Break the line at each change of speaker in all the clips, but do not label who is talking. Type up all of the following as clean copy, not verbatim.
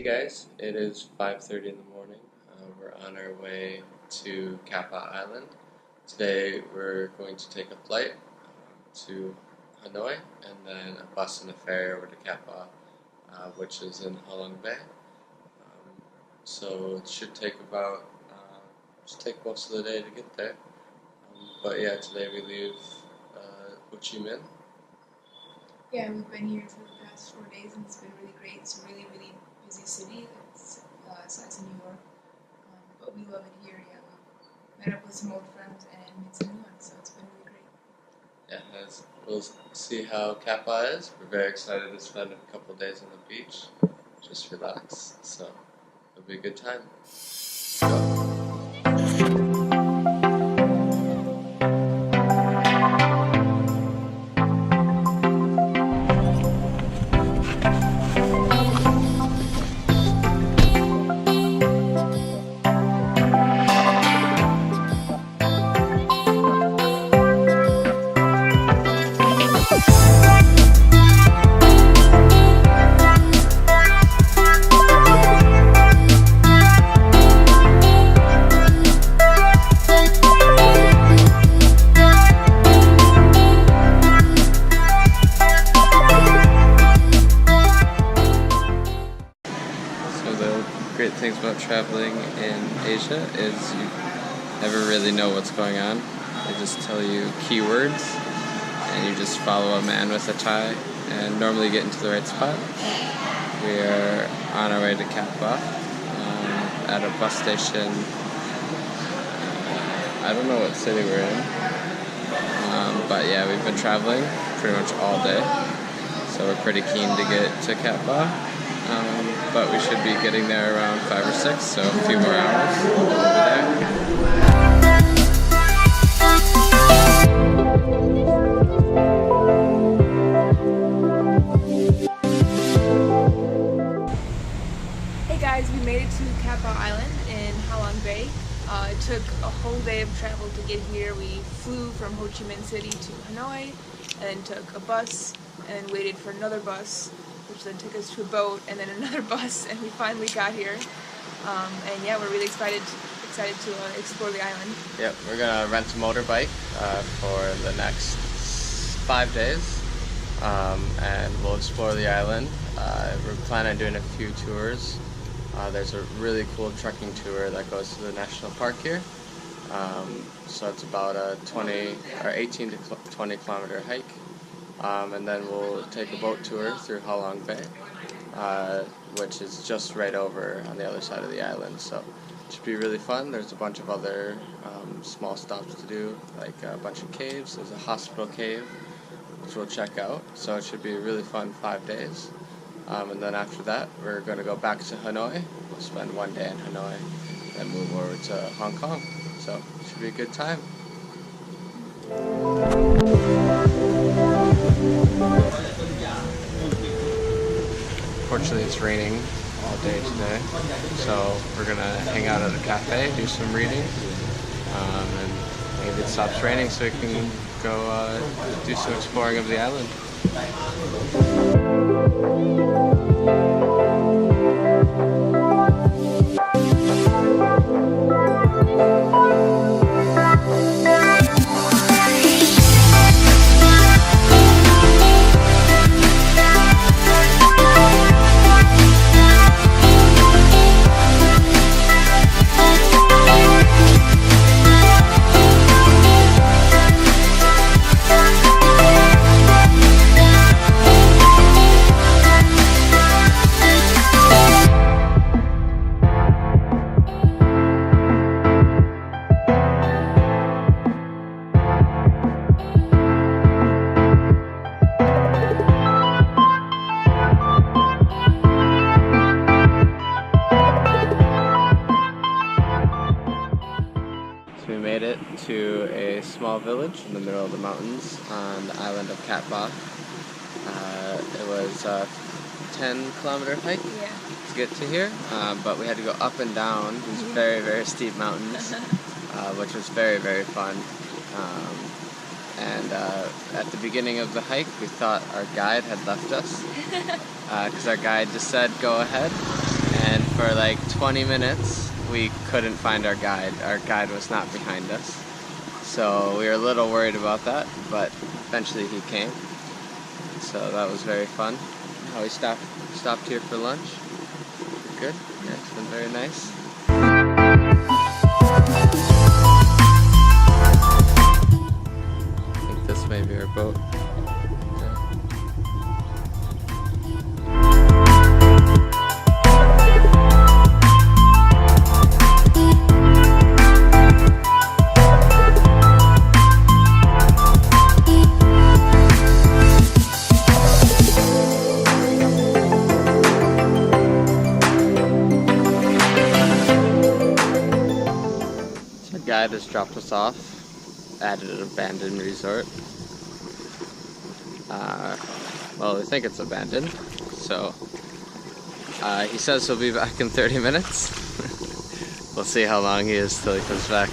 Hey guys, it is 5:30 in the morning. We're on our way to Kappa Island. Today we're going to take a flight to Hanoi and then a bus and a ferry over to Kappa, which is in Halong Bay. So it should take about, just take most of the day to get there. But yeah, today we leave Ho Chi Minh.
Yeah, we've been here for the past 4 days and it's been really great. It's a really, really busy city. It's size of New York, but we love it here. Yeah, we met up with some old friends and made some new ones, so it's been really great.
Yeah, we'll see how Kappa is. We're very excited to spend a couple days on the beach, just relax. So it'll be a good time. Go. Great things about traveling in Asia is you never really know what's going on. They just tell you keywords and you just follow a man with a tie and normally get into the right spot. We are on our way to Kappa at a bus station. I don't know what city we're in, but yeah, we've been traveling pretty much all day, so we're pretty keen to get to Kappa. But we should be getting there around 5 or 6, so a few more hours. We'll be there.
Hey guys, we made it to Kappa Island in Halong Bay. It took a whole day of travel to get here. We flew from Ho Chi Minh City to Hanoi, and then took a bus, and then waited for another bus, which then took us to a boat, and then another bus, and we finally got here. And yeah, we're really excited to explore the island.
Yep, we're gonna rent a motorbike for the next 5 days, and we'll explore the island. We're planning on doing a few tours. There's a really cool trekking tour that goes to the national park here. So it's about a 18 to 20 kilometer hike. And then we'll take a boat tour through Halong Bay, which is just right over on the other side of the island. So it should be really fun. There's a bunch of other small stops to do, like a bunch of caves. There's a hospital cave, which we'll check out. So it should be a really fun 5 days. And then after that, we're going to go back to Hanoi. We'll spend 1 day in Hanoi, then move over to Hong Kong. So it should be a good time. Fortunately, it's raining all day today, so we're gonna hang out at a cafe, do some reading, and maybe it stops raining so we can go do some exploring of the island. We made it to a small village in the middle of the mountains on the island of Kappa. It was a 10-kilometer hike to get to here, but we had to go up and down these very, very steep mountains, which was very, very fun. And at the beginning of the hike, we thought our guide had left us because our guide just said, "Go ahead." and for like 20 minutes we couldn't find our guide. Our guide was not behind us. So we were a little worried about that, but eventually he came. So that was very fun. We stopped here for lunch. Good. Yeah, it's been very nice. I think this may be our boat. Guide has dropped us off at an abandoned resort. Well, we think it's abandoned, so he says he'll be back in 30 minutes. We'll see how long he is till he comes back.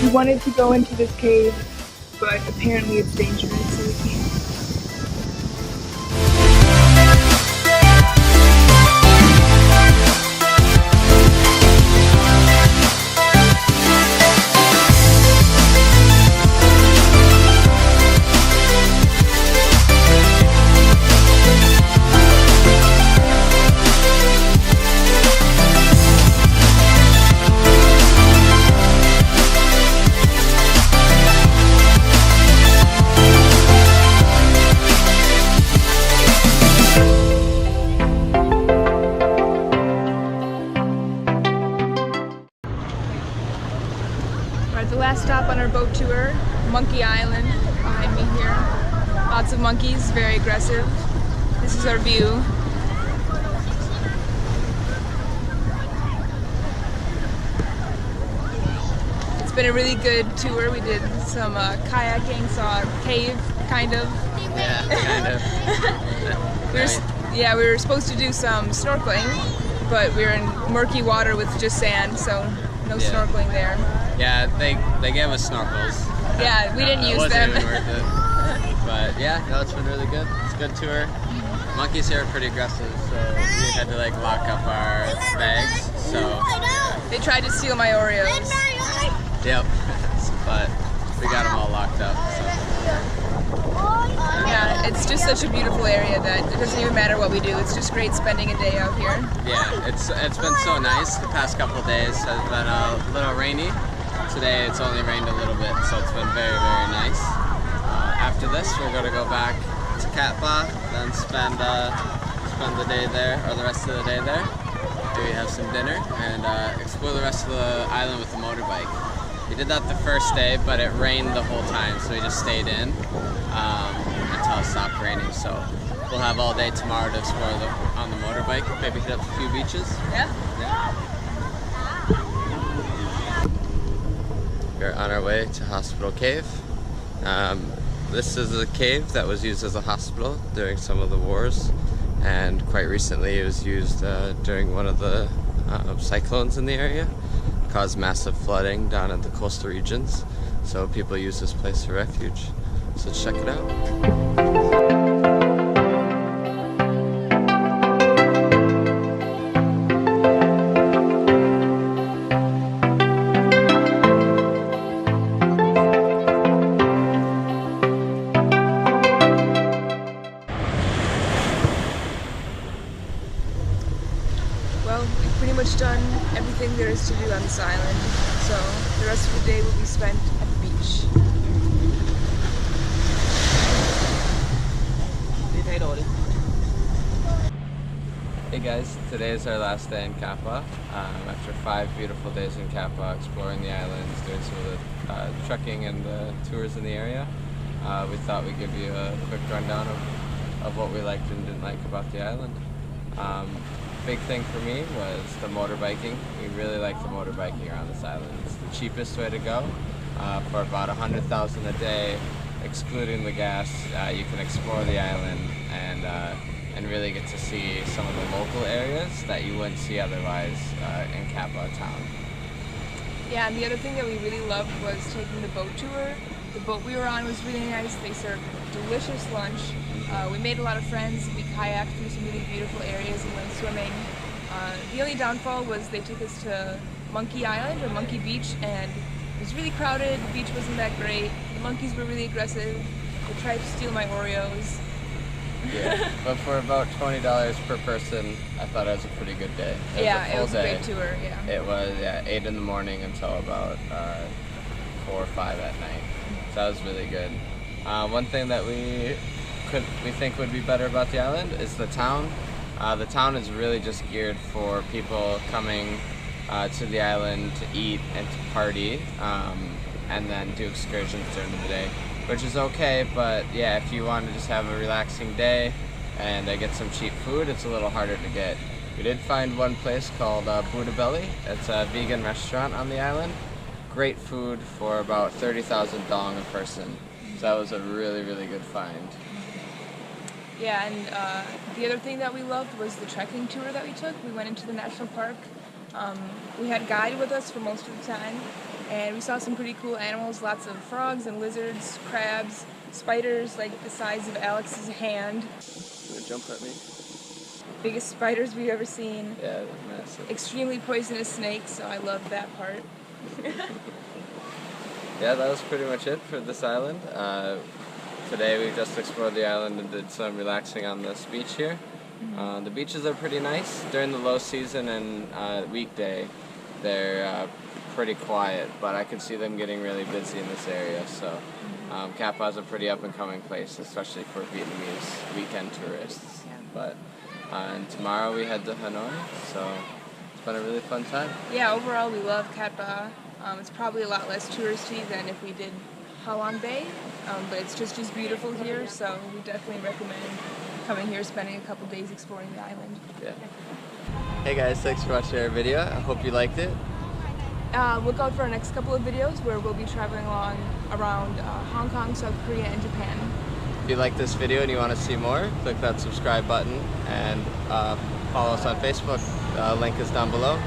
We wanted to go into this cave, but apparently it's dangerous, so we can't. The last stop on our boat tour, Monkey Island, behind me here. Lots of monkeys, very aggressive. This is our view. It's been a really good tour. We did some kayaking, saw a cave, kind of.
Yeah, kind of.
We were supposed to do some snorkeling, but we were in murky water with just sand, so no snorkeling there.
Yeah, they gave us snorkels.
Yeah, we didn't use them.
It wasn't even worth it. But yeah, no, it's been really good. It's a good tour. Monkeys here are pretty aggressive, so we had to like lock up our bags. So
they tried to steal my Oreos.
Yep. But we got them all locked up. So.
Yeah, it's just such a beautiful area that it doesn't even matter what we do. It's just great spending a day out here.
Yeah, it's been so nice. The past couple of days has been a little rainy. Today it's only rained a little bit, so it's been very, very nice. After this, we're going to go back to Cat Ba, then spend the day there, or the rest of the day there. We have some dinner and explore the rest of the island with the motorbike. We did that the first day, but it rained the whole time, so we just stayed in until it stopped raining. So we'll have all day tomorrow to explore on the motorbike, maybe hit up a few beaches.
Yeah.
We're on our way to Hospital Cave. This is a cave that was used as a hospital during some of the wars, and quite recently it was used during one of the cyclones in the area. It caused massive flooding down in the coastal regions, so people use this place for refuge. So check it out.
Well, we've pretty much done everything there is to do on this island, so the rest of the day will be spent at the beach.
Hey guys, today is our last day in Cat Ba. After 5 beautiful days in Cat Ba, exploring the islands, doing some of the trekking and the tours in the area, we thought we'd give you a quick rundown of what we liked and didn't like about the island. Big thing for me was the motorbiking. We really like the motorbiking around this island. It's the cheapest way to go. for about 100,000 a day, excluding the gas. You can explore the island and really get to see some of the local areas that you wouldn't see otherwise in Kappa town.
Yeah, and the other thing that we really loved was taking the boat tour. The boat we were on was really nice. They served delicious lunch. We made a lot of friends. We kayaked through some really beautiful areas and went swimming. The only downfall was they took us to Monkey Island or Monkey Beach, and it was really crowded. The beach wasn't that great. The monkeys were really aggressive. They tried to steal my Oreos.
Yeah, but for about $20 per person, I thought it was a pretty good day.
It was a great tour. Yeah.
It was 8 in the morning until about 4 or 5 at night. So that was really good. One thing that we think would be better about the island is the town. The town is really just geared for people coming to the island to eat and to party, and then do excursions during the day, which is okay, but yeah, if you want to just have a relaxing day and get some cheap food, it's a little harder to get. We did find one place called Buddha Belly. It's a vegan restaurant on the island. Great food for about 30,000 dong a person. So that was a really, really good find.
Yeah, and the other thing that we loved was the trekking tour that we took. We went into the national park. We had a guide with us for most of the time, and we saw some pretty cool animals, lots of frogs and lizards, crabs, spiders like the size of Alex's hand.
You gonna jump at me?
Biggest spiders we've ever seen.
Yeah, they're massive.
Extremely poisonous snakes, so I loved that part.
Yeah, that was pretty much it for this island. Today we just explored the island and did some relaxing on this beach here. The beaches are pretty nice. During the low season and weekday, they're pretty quiet, but I could see them getting really busy in this area. So Kappa is a pretty up and coming place, especially for Vietnamese weekend tourists.
Yeah.
But and tomorrow we head to Hanoi, so it's been a really fun time.
Yeah, overall we love Cat Ba. It's probably a lot less touristy than if we did Ha Long Bay, but it's just as beautiful here, so we definitely recommend coming here, spending a couple days exploring the island.
Yeah. Hey guys, thanks for watching our video. I hope you liked it.
Look out for our next couple of videos where we'll be traveling around Hong Kong, South Korea, and Japan.
If you like this video and you want to see more, click that subscribe button and follow us on Facebook. Link is down below.